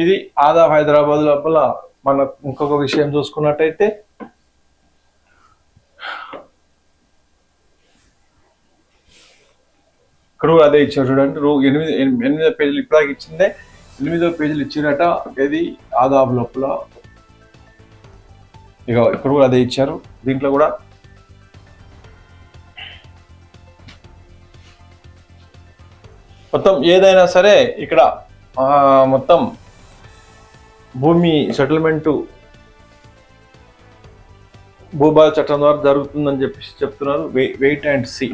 ఇది ఆదాబ్ హైదరాబాద్ లోపల మన ఇంకొక విషయం చూసుకున్నట్టయితే ఇక్కడ అదే ఇచ్చారు చూడండి. 8 పేజీలు ఇప్పటికి ఇచ్చిందే 8వ పేజీలు ఇచ్చినట. ఇది ఆదాబ్ లోపల ఇక ఇక్కడ కూడా అదే ఇచ్చారు. దీంట్లో కూడా మొత్తం ఏదైనా సరే ఇక్కడ మొత్తం భూమి సెటిల్మెంట్ భూభాగ చట్టం ద్వారా జరుగుతుందని చెప్పేసి చెప్తున్నారు. Wait and see.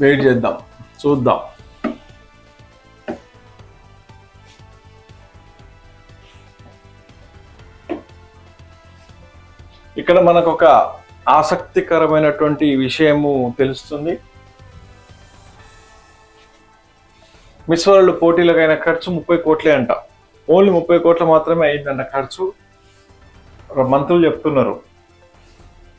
వెయిట్ చేద్దాం, చూద్దాం. ఇక్కడ మనకు ఒక ఆసక్తికరమైనటువంటి విషయము తెలుస్తుంది. మిస్ వరల్డ్ పోటీలకైన ఖర్చు 30 కోట్లే అంట. ఓన్లీ 30 కోట్ల మాత్రమే అయిందంట ఖర్చు. మంత్రులు చెప్తున్నారు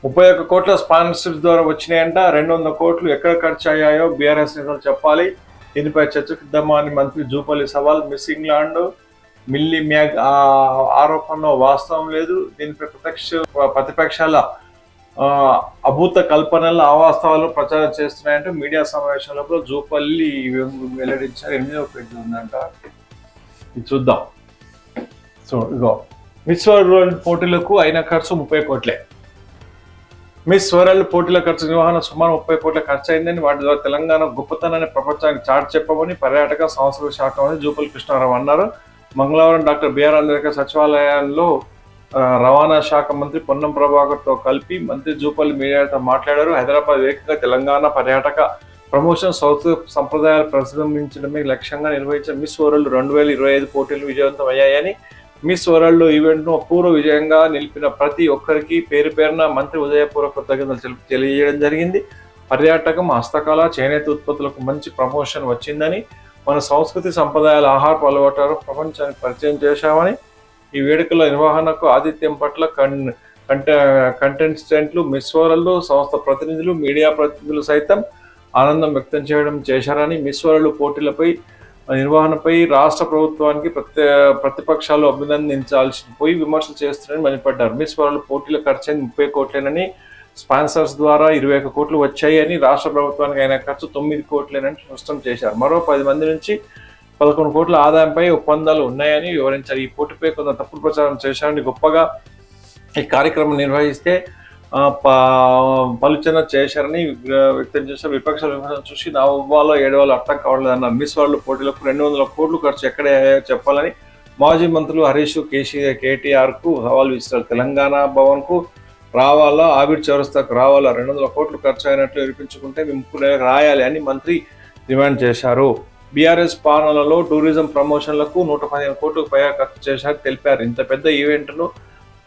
31 కోట్ల స్పాన్సర్స్ ద్వారా వచ్చినాయంట. 200 కోట్లు ఎక్కడ ఖర్చు అయ్యాయో బీఆర్ఎస్ నేతలు చెప్పాలి. దీనిపై చర్చకు ఇద్దామా అని మంత్రి జూపల్లి సవాల్. మిస్ ఇంగ్లాండ్ మిల్లీ మ్యాగ్ ఆరోపణలో వాస్తవం లేదు. దీనిపై ప్రతిపక్షాల అభూత కల్పనల అవాస్తవాలు ప్రచారం చేస్తున్నాయంటే మీడియా సమావేశంలో జూపల్లి వెల్లడించారు. 8వ పేజీ ఉందంట. ఇది చూద్దాం. సో ఇగో మిస్ వరల్డ్ పోటీలకు అయిన ఖర్చు 30 కోట్లే. మిస్ వరల్డ్ పోటీల ఖర్చు నిర్వహణ సుమారు 30 కోట్ల ఖర్చు అయిందని, వాటి ద్వారా తెలంగాణ గొప్పతనాన్ని ప్రపంచానికి చాటి చెప్పమని పర్యాటక సంస్కృతి శాఖ మంత్రి జూపల్లి కృష్ణారావు అన్నారు. మంగళవారం డాక్టర్ బిఆర్ అంబేద్కర్ సచివాలయంలో రవాణా శాఖ మంత్రి పొన్నం ప్రభాకర్తో కలిపి మంత్రి జూపల్లి మీడియాతో మాట్లాడారు. హైదరాబాద్ వేదికగా తెలంగాణ పర్యాటక ప్రమోషన్ సంప్రదాయాలు ప్రతిబింబించడమే లక్ష్యంగా నిర్వహించిన మిస్ వరల్డ్ 2025 పోటీలు విజయవంతం అయ్యాయని, మిస్ వరల్డ్ ఈవెంట్ను అపూర్వ విజయంగా నిలిపిన ప్రతి ఒక్కరికి పేరు పేరున మంత్రి ఉదయపూర్వక కృతజ్ఞతలు తెలియజేయడం జరిగింది. పర్యాటకం, హస్తకళ, చేనేత ఉత్పత్తులకు మంచి ప్రమోషన్ వచ్చిందని, మన సంస్కృతి సంప్రదాయాల ఆహారపు అలవాటు ప్రపంచానికి పరిచయం చేశామని, ఈ వేడుకల నిర్వహణకు ఆతిథ్యం పట్ల కంటెస్టెంట్లు, మిస్ వరల్డ్ సంస్థ ప్రతినిధులు, మీడియా ప్రతినిధులు సైతం ఆనందం వ్యక్తం చేశారని, మిస్ వరల్డ్ పోటీలపై నిర్వహణపై రాష్ట్ర ప్రభుత్వానికి ప్రతిపక్షాలు అభినందించాల్సి పోయి విమర్శలు చేస్తున్నారని మండిపడ్డారు. మిస్ వరల్డ్ పోటీల ఖర్చు 30 కోట్లేనని, స్పాన్సర్స్ ద్వారా 21 కోట్లు వచ్చాయని, రాష్ట్ర ప్రభుత్వానికి అయిన ఖర్చు 9 కోట్లేనని స్పష్టం చేశారు. మరో 10 మంది నుంచి 11 కోట్ల ఆదాయంపై ఒప్పందాలు ఉన్నాయని వివరించారు. ఈ పోటీపై కొంత తప్పుడు ప్రచారం చేశారని, గొప్పగా ఈ కార్యక్రమం నిర్వహిస్తే పలుచన చేశారని వ్యక్తం చేశారు. విపక్షాల విమర్శలు చూసి నవ్వాలో ఏడవాలో అర్థం కావట్లేదన్నారు. మిస్ వరల్డ్ పోటీలకు 200 కోట్లు ఖర్చు ఎక్కడ చెప్పాలని మాజీ మంత్రులు హరీష్, కేటీఆర్ కు సవాల్ విసిరారు. తెలంగాణ భవన్ కు రావాలా, ఆవిర్ చౌరస్తాకు రావాలా, 200 కోట్లు ఖర్చు అయినట్లు నిరూపించుకుంటే మేము రాయాలి అని మంత్రి డిమాండ్ చేశారు. బీఆర్ఎస్ పాలనలో టూరిజం ప్రమోషన్లకు 115 కోట్లకు పైగా ఖర్చు చేశారని తెలిపారు. ఇంత పెద్ద ఈవెంట్ను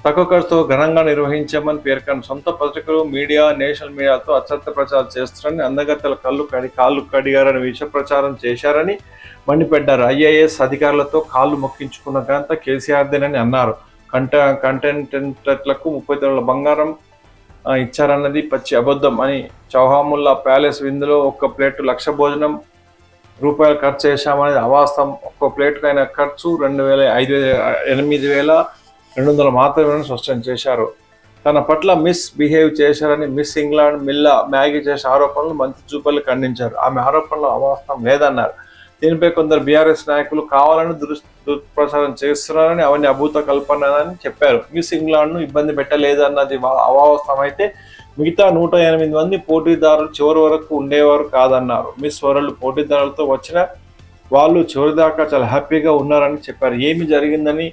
తక్కువ ఖర్చుతో ఘనంగా నిర్వహించామని పేర్కొన్నారు. సొంత పత్రికలు, మీడియా, నేషనల్ మీడియాతో అసత్య ప్రచారం చేస్తారని, అందగత్తెల కాళ్ళు కడిగారని విష ప్రచారం చేశారని మండిపడ్డారు. ఐఏఎస్ అధికారులతో కాళ్ళు మొక్కించుకున్న ఘనత కేసీఆర్దేనని అన్నారు. కంటెంటెంట్లకు 30 తులాల బంగారం ఇచ్చారన్నది పచ్చి అబద్ధం అని, చౌహాముల్లా ప్యాలెస్ విందులో ఒక్క ప్లేటు 1,00,000 భోజనం రూపాయలు ఖర్చు చేశామనేది అవాస్తవం. ఒక్కో ప్లేటుకు అయిన ఖర్చు 8,200 మాత్రమే స్పష్టం చేశారు. తన పట్ల మిస్ బిహేవ్ చేశారని మిస్ ఇంగ్లాండ్ మ్యాగీ చేసే ఆరోపణలు మంత్రి జూపల్లి ఖండించారు. ఆమె ఆరోపణలు అవాస్తవం లేదన్నారు. దీనిపై కొందరు బీఆర్ఎస్ నాయకులు కావాలని దుష్ప్రచారం చేస్తున్నారని, అవన్నీ అభూత కల్పనని చెప్పారు. మిస్ ఇంగ్లాండ్ను ఇబ్బంది పెట్టలేదన్నది అవాస్తవం అయితే మిగతా 108 మంది పోటీదారులు చివరి వరకు ఉండేవారు కాదన్నారు. మిస్ వరల్డ్ పోటీదారులతో వచ్చిన వాళ్ళు చివరిదాకా చాలా హ్యాపీగా ఉన్నారని చెప్పారు. ఏమి జరిగిందని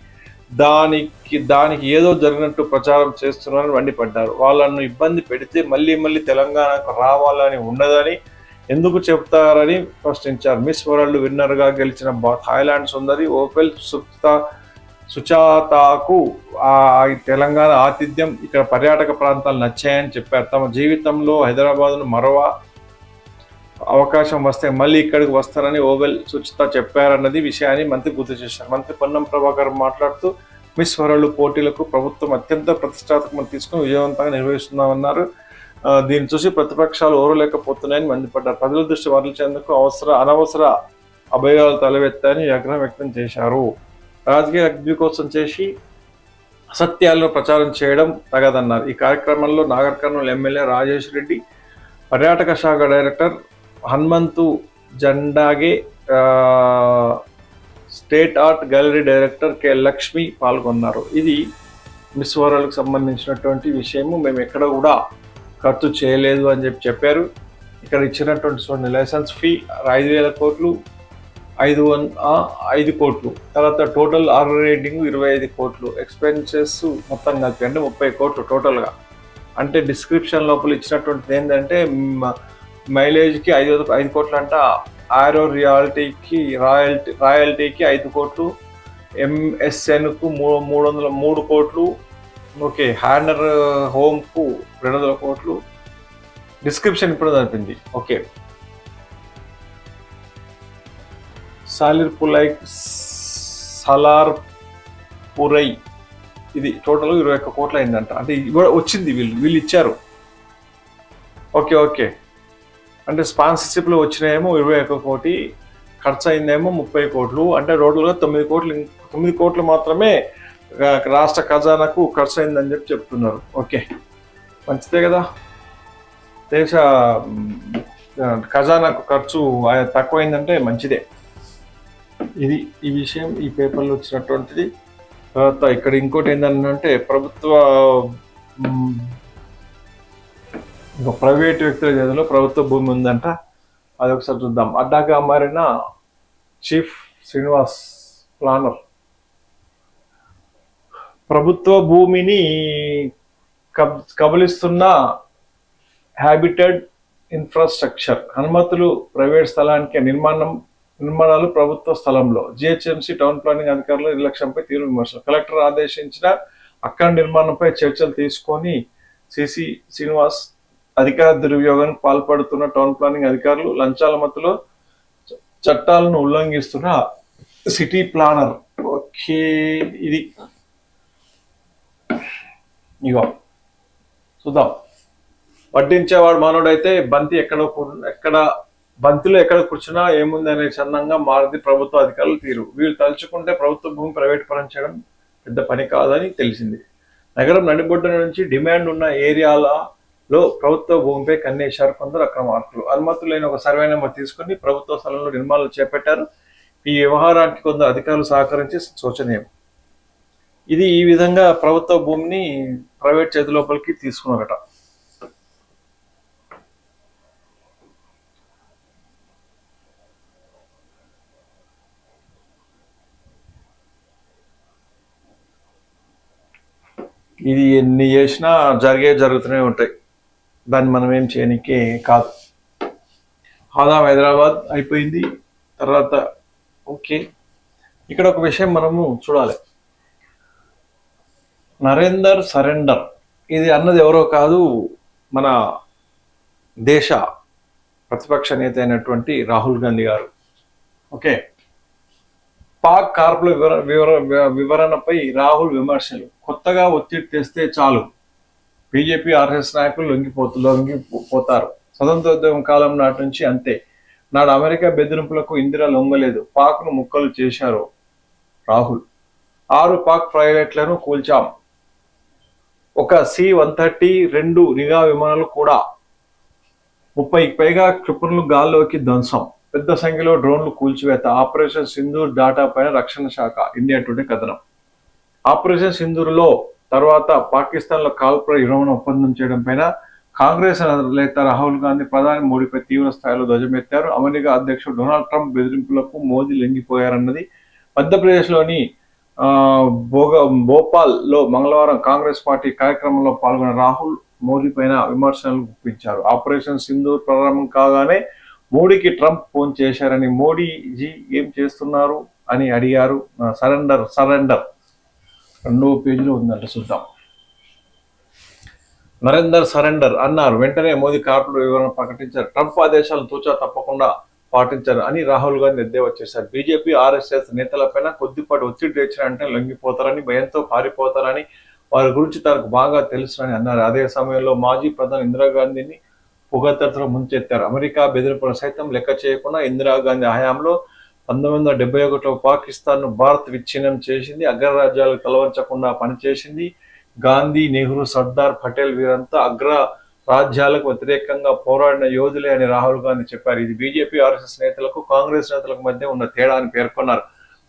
దానికి ఏదో జరిగినట్టు ప్రచారం చేస్తున్నారని మండిపడ్డారు. వాళ్ళను ఇబ్బంది పెడితే మళ్ళీ తెలంగాణకు రావాలని ఉండదని ఎందుకు చెప్తారని ప్రశ్నించారు. మిస్ వరల్డ్ విన్నర్గా గెలిచిన థాయిలాండ్ సుందరి ఓపెల్ సుచాతాకు తెలంగాణ ఆతిథ్యం, ఇక్కడ పర్యాటక ప్రాంతాలు నచ్చాయని చెప్పారు. తమ జీవితంలో హైదరాబాద్ను మరవ అవకాశం వస్తే మళ్ళీ ఇక్కడికి వస్తారని ఓవెల్ సుచిత చెప్పారన్నది విషయాన్ని మంత్రి గుర్తు చేశారు. మంత్రి పొన్నం ప్రభాకర్ మాట్లాడుతూ మిస్ వరల్డ్ పోటీలకు ప్రభుత్వం అత్యంత ప్రతిష్టాత్మకం తీసుకుని విజయవంతంగా నిర్వహిస్తున్నామన్నారు. దీన్ని చూసి ప్రతిపక్షాలు ఓరలేకపోతున్నాయని మండిపడ్డారు. ప్రజల దృష్టి మరల్చేందుకు అనవసర అభయాలు తలవెత్తాయని ఆగ్రహం వ్యక్తం చేశారు. రాజకీయ అగ్ని కోసం చేసి అసత్యాలను ప్రచారం చేయడం తగదన్నారు. ఈ కార్యక్రమంలో నాగర్ కర్నూలు ఎమ్మెల్యే రాజేష్ రెడ్డి, పర్యాటక శాఖ director Hanumanthu Jandage, state art gallery director K Lakshmi పాల్గొన్నారు. ఇది మిస్ వరల్డ్కి సంబంధించినటువంటి విషయము. మేము ఎక్కడ కూడా ఖర్చు చేయలేదు అని చెప్పారు. ఇక్కడ ఇచ్చినటువంటి లైసెన్స్ ఫీ 5,000 కోట్లు, 5 కోట్లు, తర్వాత టోటల్ ఆర్డర్ రేటింగ్ 25 కోట్లు, ఎక్స్పెన్సెస్ మొత్తం కలిపి అంటే 30 కోట్లు టోటల్గా. అంటే డిస్క్రిప్షన్ లోపల ఇచ్చినటువంటిది ఏంటంటే మైలేజ్కి 5 కోట్లు అంట, ఆరో రాయల్టీకి 5 కోట్లు, ఎంఎస్ఎన్కు 303 కోట్లు, ఓకే, హ్యాండర్ హోమ్కు 200 కోట్లు. డిస్క్రిప్షన్ ఇప్పుడు జరిపింది. ఓకే, సలార్పురై ఇది టోటల్ 21 కోట్లు అయిందంట. అంటే ఇది కూడా వచ్చింది, వీళ్ళు ఇచ్చారు. ఓకే ఓకే, అంటే స్పాన్సర్షిప్లో వచ్చినాయేమో 21 కోటి, ఖర్చు అయిందేమో 30 కోట్లు. అంటే టోటల్గా 9 కోట్లు మాత్రమే రాష్ట్ర ఖజానాకు ఖర్చు అయిందని చెప్తున్నారు. ఓకే, మంచిదే కదా. దేశ ఖజానాకు ఖర్చు తక్కువైందంటే మంచిదే. ఇది ఈ విషయం ఈ పేపర్లో వచ్చినటువంటిది. తర్వాత ఇక్కడ ఇంకోటి ఏంటంటే ప్రైవేట్ వ్యక్తుల చేతిలో ప్రభుత్వ భూమి ఉందంట. అది ఒకసారి చూద్దాం. అడ్డాగా మారిన చీఫ్ శ్రీనివాస్ ప్లానర్. ప్రభుత్వ భూమిని కబలిస్తున్న హ్యాబిటెడ్ ఇన్ఫ్రాస్ట్రక్చర్, అనుమతులు ప్రైవేట్ స్థలానికి, నిర్మాణాలు ప్రభుత్వ స్థలంలో. జిహెచ్ఎంసీ టౌన్ ప్లానింగ్ అధికారుల నిర్లక్ష్యంపై తీవ్ర విమర్శలు. కలెక్టర్ ఆదేశించిన అక్కడ నిర్మాణంపై చర్చలు తీసుకొని సిసి శ్రీనివాస్ అధికార దుర్వినియోగానికి పాల్పడుతున్న టౌన్ ప్లానింగ్ అధికారులు, లంచాల మత్తులో చట్టాలను ఉల్లంఘిస్తున్న సిటీ ప్లానర్. ఓకే, ఇది ఇగో చూద్దాం. వడ్డించేవాడు మానవుడైతే బంతిలో ఎక్కడ కూర్చున్నా ఏముంది అనే చందంగా మారింది ప్రభుత్వ అధికారులు తీరు. వీళ్ళు తలుచుకుంటే ప్రభుత్వ భూమి ప్రైవేట్ పరం చేయడం పెద్ద పని కాదని తెలిసింది. నగరం నడిబొడ్డు నుంచి డిమాండ్ ఉన్న ఏరియాలలో ప్రభుత్వ భూమిపై కన్నేశారు కొందరు అక్రమార్కులు. అనుమతులు లేని ఒక సర్వే నెంబర్ తీసుకుని ప్రభుత్వ స్థలంలో నిర్మాణాలు చేపట్టారు. ఈ వ్యవహారానికి కొందరు అధికారులు సహకరించి శోచనీయం. ఇది ఈ విధంగా ప్రభుత్వ భూమిని ప్రైవేట్ చేతి లోపలికి తీసుకున్నారట. ఇది ఎన్ని చేసినా జరుగుతూనే ఉంటాయి. దాన్ని మనం ఏం చేయనికే కాదు. ఆదాం హైదరాబాద్ అయిపోయింది. తర్వాత ఓకే, ఇక్కడ ఒక విషయం మనము చూడాలి. నరేందర్ సరెండర్ ఇది అన్నది ఎవరో కాదు, మన దేశ ప్రతిపక్ష నేత అయినటువంటి రాహుల్ గాంధీ గారు. ఓకే, పాక్ కార్పుల వివరణపై రాహుల్ విమర్శలు. కొత్తగా ఒత్తిడి తెస్తే చాలు బీజేపీ ఆర్ఎస్ఎస్ నాయకులు లొంగిపోతారు. స్వతంత్రోద్యమం కాలం నాటి నుంచి అంతే. నాడు అమెరికా బెదిరింపులకు ఇందిరా లొంగలేదు, పాక్ను ముక్కలు చేశారు రాహుల్. 6 పాక్ పైలట్లను కూల్చాం. ఒక C-130 నిఘా విమానాలు కూడా, 30కి పైగా క్షిపణులు గాల్లోకి ధ్వంసం, పెద్ద సంఖ్యలో డ్రోన్లు కూల్చివేత. ఆపరేషన్ సింధూర్ డాటా పైన రక్షణ శాఖ ఇండియా టుడే కథనం. ఆపరేషన్ సింధూర్లో తర్వాత పాకిస్తాన్లో కాల్పుల విరమణ ఒప్పందం చేయడం పైన కాంగ్రెస్ నేత రాహుల్ గాంధీ ప్రధాని మోడీపై తీవ్ర స్థాయిలో ధ్వజమెత్తారు. అమెరికా అధ్యక్షుడు డొనాల్డ్ ట్రంప్ బెదిరింపులకు మోదీ లొంగిపోయారన్నది. మధ్యప్రదేశ్లోని భోపాల్లో మంగళవారం కాంగ్రెస్ పార్టీ కార్యక్రమంలో పాల్గొన్న రాహుల్ మోదీ పైన విమర్శలు గుప్పించారు. ఆపరేషన్ సింధూర్ ప్రారంభం కాగానే మోడీకి ట్రంప్ ఫోన్ చేశారని, మోడీజీ ఏం చేస్తున్నారు అని అడిగారు. సరెండర్ 2వ పేజీలో ఉందంట, చూద్దాం. నరేందర్ సరెండర్ అన్నారు. వెంటనే మోదీ కార్పుల వివరణ ప్రకటించారు. ట్రంప్ ఆదేశాలను తూచా తప్పకుండా పాటించారు అని రాహుల్ గాంధీ ఎద్దేవా చేశారు. బీజేపీ ఆర్ఎస్ఎస్ నేతలపైన కొద్దిపాటి ఒత్తిడి తెచ్చినంటే లొంగిపోతారని, భయంతో పారిపోతారని, వారి గురించి తనకు బాగా తెలుసునని అన్నారు. అదే సమయంలో మాజీ ప్రధాని ఇందిరాగాంధీని పొగడ్తలతో ముంచెత్తారు. అమెరికా బెదిరింపులను సైతం లెక్క చేయకుండా ఇందిరాగాంధీ హయాంలో 1971లో పాకిస్తాన్ను భారత్ విచ్ఛిన్నం చేసింది, అగ్రరాజ్యాలకు తలవంచకుండా పనిచేసింది. గాంధీ, నెహ్రూ, సర్దార్ పటేల్ వీరంతా అగ్ర రాజ్యాలకు వ్యతిరేకంగా పోరాడిన యోధులే అని రాహుల్ గాంధీ చెప్పారు. ఇది బీజేపీ ఆర్ఎస్ఎస్ నేతలకు, కాంగ్రెస్ నేతలకు మధ్య ఉన్న తేడా అని పేర్కొన్నారు.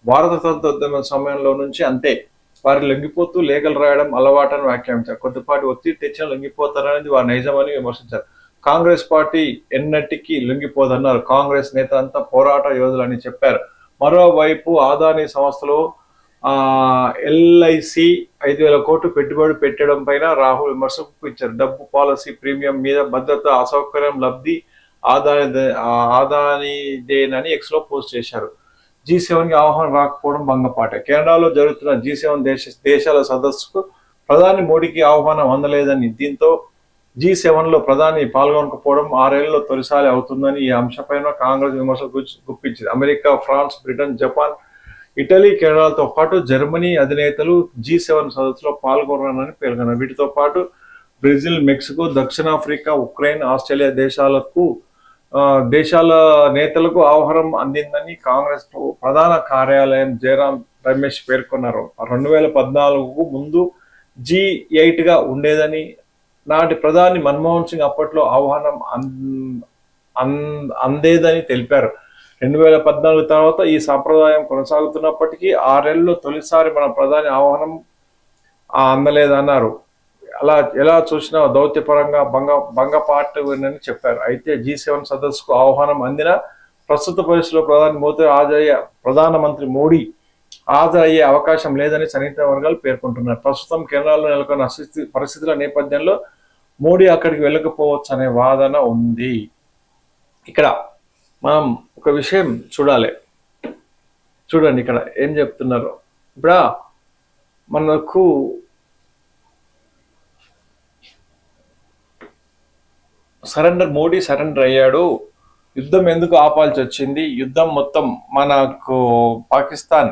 భారత స్వతంత్రోద్యమ సమయంలో నుంచి అంతే, వారి లొంగిపోతూ లేఖలు రాయడం అలవాటని వ్యాఖ్యానించారు. కొద్దిపాటి ఒత్తిడి తెచ్చిన లొంగిపోతారనేది వారి నైజమని విమర్శించారు. కాంగ్రెస్ పార్టీ ఎన్నటికీ లొంగిపోదన్నారు. కాంగ్రెస్ నేత అంతా పోరాట యోధులని చెప్పారు. మరోవైపు అదానీ సంస్థలో ఎల్ఐసి 5,000 కోట్లు పెట్టుబడి పెట్టడం పైన రాహుల్ విమర్శకు ఇచ్చారు. డబ్బు, పాలసీ ప్రీమియం మీద భద్రత, అసౌకర్యం, లబ్ధి ఆదానిదేనని ఎక్స్ లో పోస్ట్ చేశారు. G7కి ఆహ్వానం రాకపోవడం భంగపాటే. కెనడాలో జరుగుతున్న G7 దేశాల సదస్సుకు ప్రధాని మోడీకి ఆహ్వానం అందలేదని, దీంతో G7లో ప్రధాని పాల్గొనకపోవడం 6 ఏళ్లలో తొలిసారి అవుతుందని ఈ అంశంపైన కాంగ్రెస్ విమర్శలు గుప్పించింది. America, France, Britain, Japan, Italy, కెనడాలతో పాటు జర్మనీ అధినేతలు G7 సదస్సులో పాల్గొనరని పేర్కొన్నారు. వీటితో పాటు బ్రెజిల్, మెక్సికో, దక్షిణాఫ్రికా, ఉక్రెయిన్, ఆస్ట్రేలియా దేశాల నేతలకు ఆహ్వానం అందిందని కాంగ్రెస్ ప్రధాన కార్యాలయం జయరాం రమేష్ పేర్కొన్నారు. 2014కు ముందు G8గా ఉండేదని, నాటి ప్రధాని మన్మోహన్ సింగ్ అప్పట్లో ఆహ్వానం అందేదని తెలిపారు. 2014 తర్వాత ఈ సంప్రదాయం కొనసాగుతున్నప్పటికీ 6 ఏళ్లలో తొలిసారి మన ప్రధాని ఆహ్వానం అందలేదన్నారు. అలా ఎలా చూసినా దౌత్యపరంగా భంగపాటుని చెప్పారు. అయితే G7 సదస్సుకు ఆహ్వానం అందిన ప్రస్తుత పరిస్థితుల్లో ప్రధానమంత్రి మోడీ హాజరయ్యే అవకాశం లేదని సన్నిహిత వర్గాలు పేర్కొంటున్నారు. ప్రస్తుతం కెనడాలో నెలకొన్న పరిస్థితుల నేపథ్యంలో మోడీ అక్కడికి వెళ్ళకపోవచ్చు అనే వాదన ఉంది. ఇక్కడ మనం ఒక విషయం చూడండి ఇక్కడ ఏం చెప్తున్నారు. ఇప్పుడు మనకు మోడీ సరెండర్ అయ్యాడు, యుద్ధం ఎందుకు ఆపాల్సి వచ్చింది, యుద్ధం మొత్తం మనకు పాకిస్తాన్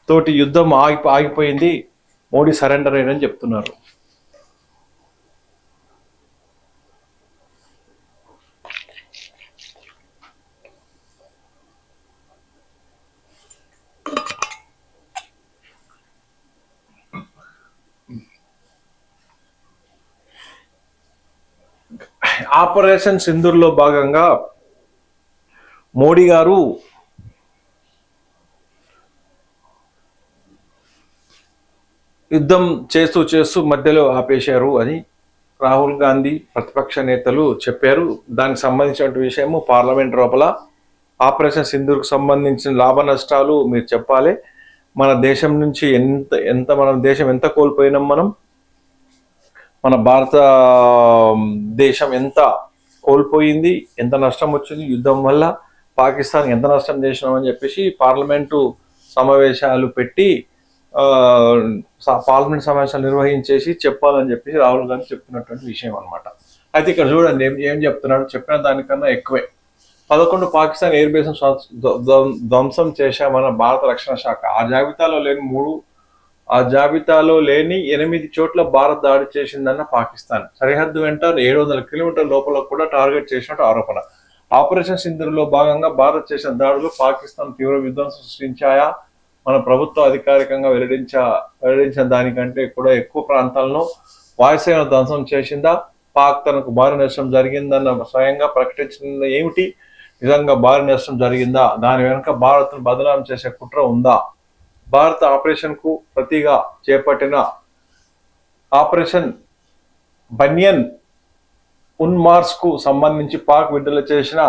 తోటి యుద్ధం ఆగిపోయింది, మోడీ సరెండర్ అయ్యాడని చెప్తున్నారు. ఆపరేషన్ సింధూర్లో భాగంగా మోడీ గారు యుద్ధం చేస్తూ మధ్యలో ఆపేశారు అని రాహుల్ గాంధీ ప్రతిపక్ష నేతలు చెప్పారు. దానికి సంబంధించిన విషయము పార్లమెంట్ లోపల ఆపరేషన్ సింధూర్కు సంబంధించిన లాభ నష్టాలు మీరు చెప్పాలి. మన దేశం నుంచి మన దేశం ఎంత కోల్పోయినాం, మన భారత దేశం ఎంత కోల్పోయింది, ఎంత నష్టం వచ్చింది యుద్ధం వల్ల, పాకిస్తాన్ ఎంత నష్టం చేసినామని చెప్పేసి పార్లమెంటు సమావేశాలు పెట్టి పార్లమెంట్ సమావేశాలు నిర్వహించేసి చెప్పాలని చెప్పేసి రాహుల్ గాంధీ చెప్తున్నటువంటి విషయం అనమాట. అయితే ఇక్కడ చూడండి ఏం చెప్తున్నాడు, చెప్పిన దానికన్నా ఎక్కువే. 11 పాకిస్తాన్ ఎయిర్ బేస్ ధ్వంసం చేశామన్న భారత రక్షణ శాఖ. ఆ జాబితాలో లేని 8 చోట్ల భారత్ దాడి చేసిందన్న పాకిస్తాన్. సరిహద్దు వెంట 700 కిలోమీటర్ల లోపల కూడా టార్గెట్ చేసినట్టు ఆరోపణ. ఆపరేషన్ సింధూర్లో భాగంగా భారత్ చేసిన దాడులు పాకిస్తాన్ తీవ్ర విధ్వంసం సృష్టించాయా? మన ప్రభుత్వం అధికారికంగా వెల్లడించిన దానికంటే కూడా ఎక్కువ ప్రాంతాలను వాయుసేన ధ్వంసం చేసిందా? పాక్ తనకు భారీ నష్టం జరిగిందన్న స్వయంగా ప్రకటించిన ఏమిటి? నిజంగా భారీ నష్టం జరిగిందా? దాని వెనుక భారత్ను బదనాం చేసే కుట్ర ఉందా? భారత ఆపరేషన్ కు ప్రతిగా చేపట్టిన ఆపరేషన్ బనియన్ ఉన్మార్స్ కు సంబంధించి పాక్ విడుదల చేసిన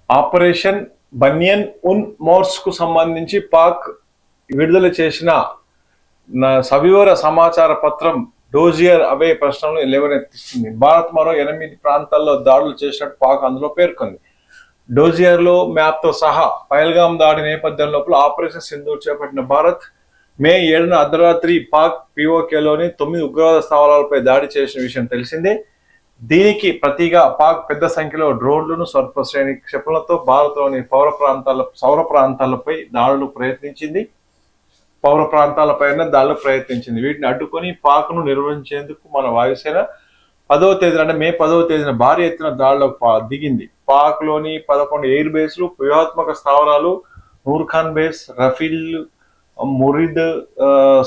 ఆపరేషన్ బనియన్ ఉన్ మోర్స్ కు సంబంధించి పాక్ విడుదల చేసిన సవివర సమాచార పత్రం డోజియర్ అవే ప్రశ్నలు లేవనెత్తిస్తుంది. భారత్ మరో 8 ప్రాంతాల్లో దాడులు చేసినట్టు పాక్ అందులో పేర్కొంది. డోజియర్ లో మ్యాప్ తో సహా పహల్గాం దాడి నేపథ్యం లోపల ఆపరేషన్ సింధూర్ చేపట్టిన భారత్ మే 7న అర్ధరాత్రి పాక్ పిఓకేలోని 9 ఉగ్రవాద స్థావరాలపై దాడి చేసిన విషయం తెలిసిందే. దీనికి ప్రతిగా పాక్ పెద్ద సంఖ్యలో డ్రోన్లను స్వల్ప శ్రేణి క్షిపణులతో భారత్లోని సౌర ప్రాంతాలపై దాడులు ప్రయత్నించింది. వీటిని అడ్డుకొని పాక్ను నిర్వహించేందుకు మన వాయుసేన 10వ తేదీన అంటే మే 10వ తేదీన భారీ ఎత్తున దాడులకు దిగింది. పాక్ లోని 11 ఎయిర్ బేస్లు, వ్యూహాత్మక స్థావరాలు, నూర్ఖాన్ బేస్, రఫీల్, మురిద్,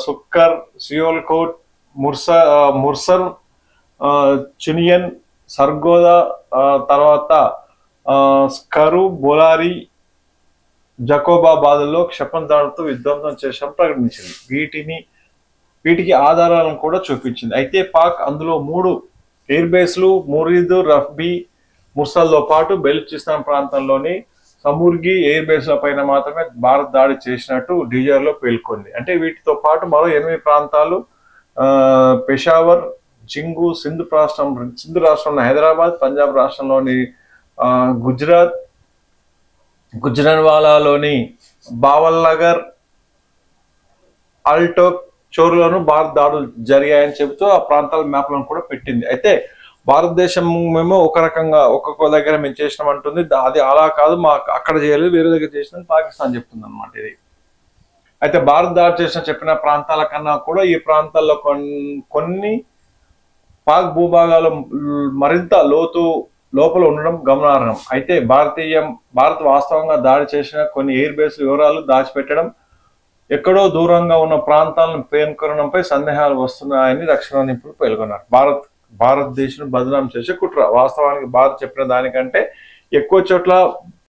సుక్కర్, సియోల్కోట్, ముర్సర్, చునియన్, సర్గోదా, తర్వాత స్కరు, బొలారి, జకోబాబాద్లో క్షిపణి విధ్వంసం చేశామని ప్రకటించింది. వీటికి ఆధారాలను కూడా చూపించింది. అయితే పాక్ అందులో 3 ఎయిర్ బేస్లు మురిద్, రఫ్బీ, ముర్సల్తో పాటు బెలూచిస్తాన్ ప్రాంతంలోని సమూర్గి ఎయిర్ బేస్ల పైన మాత్రమే భారత్ దాడి చేసినట్టు డీజర్ లో పేర్కొంది. అంటే వీటితో పాటు మరో 8 ప్రాంతాలు పెషావర్, జింగు, సింధు రాష్ట్రంలో హైదరాబాద్, పంజాబ్ రాష్ట్రంలోని గుజ్రన్వాలాలోని బావల్ నగర్, అల్టోక్, చోరులోను భారత్ దాడులు జరిగాయని చెబుతూ ఆ ప్రాంతాల మ్యాప్లను కూడా పెట్టింది. అయితే భారతదేశం మేము ఒక రకంగా ఒక్కొక్క దగ్గర మేము చేసినామంటుంది. అది అలా కాదు, మాకు అక్కడ చేయలేదు, వేరే దగ్గర చేసినది పాకిస్తాన్ చెప్తుంది అనమాట ఇది. అయితే భారత్ దాడి చేసిన చెప్పిన ప్రాంతాల కన్నా కూడా ఈ ప్రాంతాల్లో కొన్ని పాక్ భూభాగాలు మరింత లోపల ఉండడం గమనార్హం. అయితే భారత్ వాస్తవంగా దాడి చేసిన కొన్ని ఎయిర్ బేస్ వివరాలు దాచిపెట్టడం, ఎక్కడో దూరంగా ఉన్న ప్రాంతాలను పేర్కొనడంపై సందేహాలు వస్తున్నాయని రక్షణ నిపుణులు పేర్కొన్నారు. భారతదేశం బదనాం చేసే కుట్ర. వాస్తవానికి భారత్ చెప్పిన దానికంటే ఎక్కువ చోట్ల